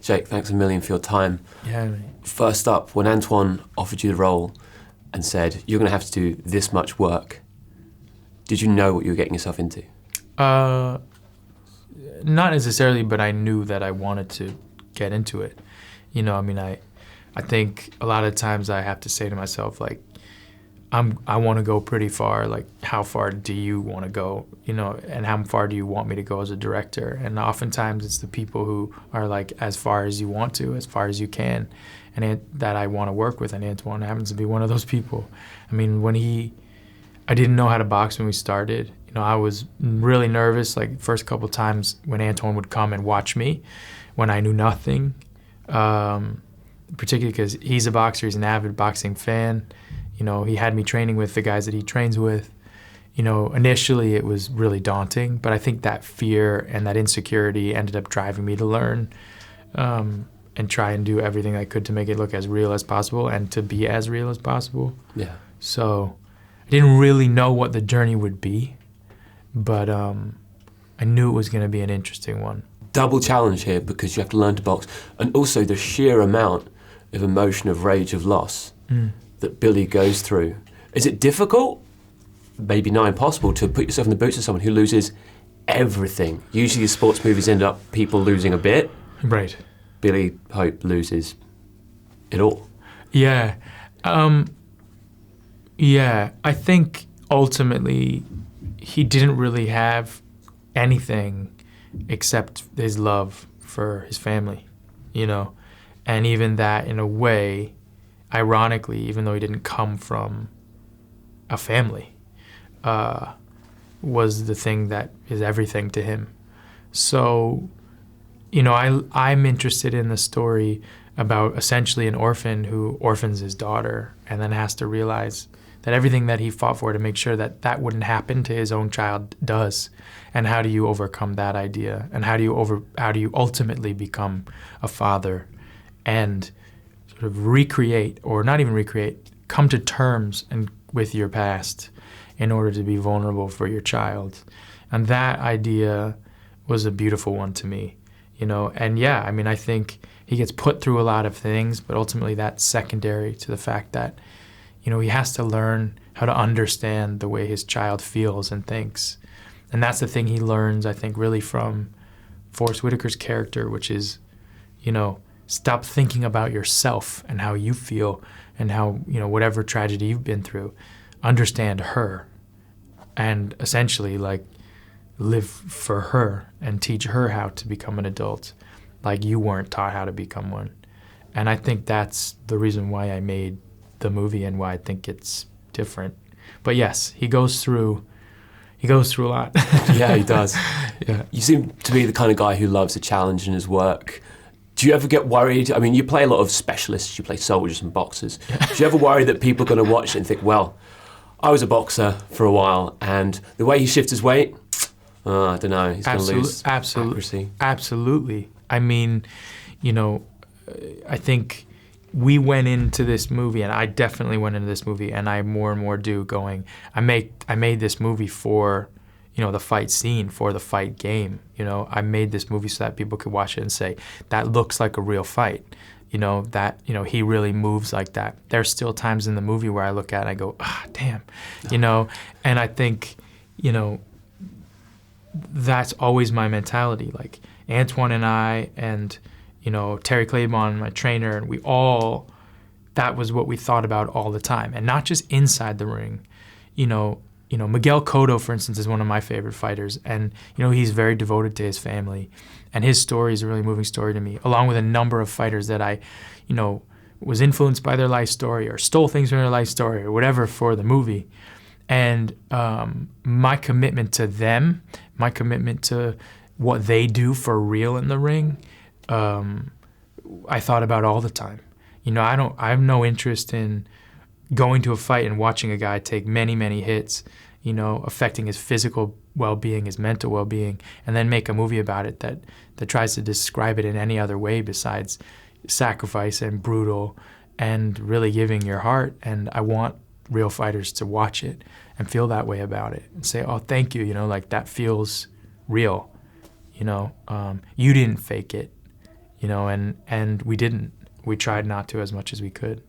Jake, thanks a million for your time. Yeah, mate. First up, when Antoine offered you the role and said, you're going to have to do this much work, did you know what you were getting yourself into? Not necessarily, but I knew that I wanted to get into it. You know, I mean, I think a lot of times I have to say to myself, like, I want to go pretty far. Like, how far do you want to go? You know, and how far do you want me to go as a director? And oftentimes it's the people who are like, as far as you want to, as far as you can, and that I want to work with. And Antoine happens to be one of those people. I mean, I didn't know how to box when we started. You know, I was really nervous, like first couple times when Antoine would come and watch me when I knew nothing, particularly because he's a boxer, he's an avid boxing fan. You know, he had me training with the guys that he trains with. You know, initially it was really daunting, but I think that fear and that insecurity ended up driving me to learn and try and do everything I could to make it look as real as possible and to be as real as possible. Yeah. So I didn't really know what the journey would be, but I knew it was going to be an interesting one. Double challenge here because you have to learn to box, and also the sheer amount of emotion, of rage, of loss that Billy goes through. Is it difficult, maybe not impossible, to put yourself in the boots of someone who loses everything? Usually sports movies end up people losing a bit. Right. Billy Hope loses it all. Yeah. I think ultimately he didn't really have anything except his love for his family, you know? And even that, in a way, ironically, even though he didn't come from a family, was the thing that is everything to him. So, you know, I'm interested in the story about essentially an orphan who orphans his daughter and then has to realize that everything that he fought for to make sure that that wouldn't happen to his own child does. And how do you overcome that idea? And how do you ultimately become a father and sort of recreate, or not even recreate, come to terms with your past in order to be vulnerable for your child? And that idea was a beautiful one to me, you know. And yeah, I mean, I think he gets put through a lot of things, but ultimately that's secondary to the fact that, you know, he has to learn how to understand the way his child feels and thinks. And that's the thing he learns, I think, really from Forrest Whitaker's character, which is, you know, stop thinking about yourself and how you feel and how, you know, whatever tragedy you've been through, understand her and essentially, like, live for her and teach her how to become an adult like you weren't taught how to become one. And I think that's the reason why I made the movie and why I think it's different. But yes, he goes through a lot. Yeah, he does. Yeah. You seem to be the kind of guy who loves a challenge in his work. Do you ever get worried? I mean, you play a lot of specialists, you play soldiers and boxers. Do you ever worry that people are going to watch it and think, well, I was a boxer for a while and the way he shifts his weight, I don't know, he's going to lose accuracy. Absolutely. I mean, you know, I think we went into this movie, and I definitely went into this movie, and I more and more do, going, I made this movie for, you know, the fight scene, for the fight game. You know, I made this movie so that people could watch it and say, that looks like a real fight. You know, that, you know, he really moves like that. There's still times in the movie where I look at it and I go, damn, you know, and I think, you know, that's always my mentality. Like, Antoine and I and, you know, Terry Claiborne, my trainer, and that was what we thought about all the time. And not just inside the ring. You know, Miguel Cotto, for instance, is one of my favorite fighters. And, you know, he's very devoted to his family. And his story is a really moving story to me, along with a number of fighters that I, you know, was influenced by their life story or stole things from their life story or whatever for the movie. And my commitment to them, my commitment to what they do for real in the ring, I thought about all the time. You know, I have no interest in going to a fight and watching a guy take many, many hits, you know, affecting his physical well-being, his mental well-being, and then make a movie about it that tries to describe it in any other way besides sacrifice and brutal and really giving your heart. And I want real fighters to watch it and feel that way about it and say, oh, thank you, you know, like that feels real. You know, you didn't fake it. you know, and we didn't. We tried not to as much as we could.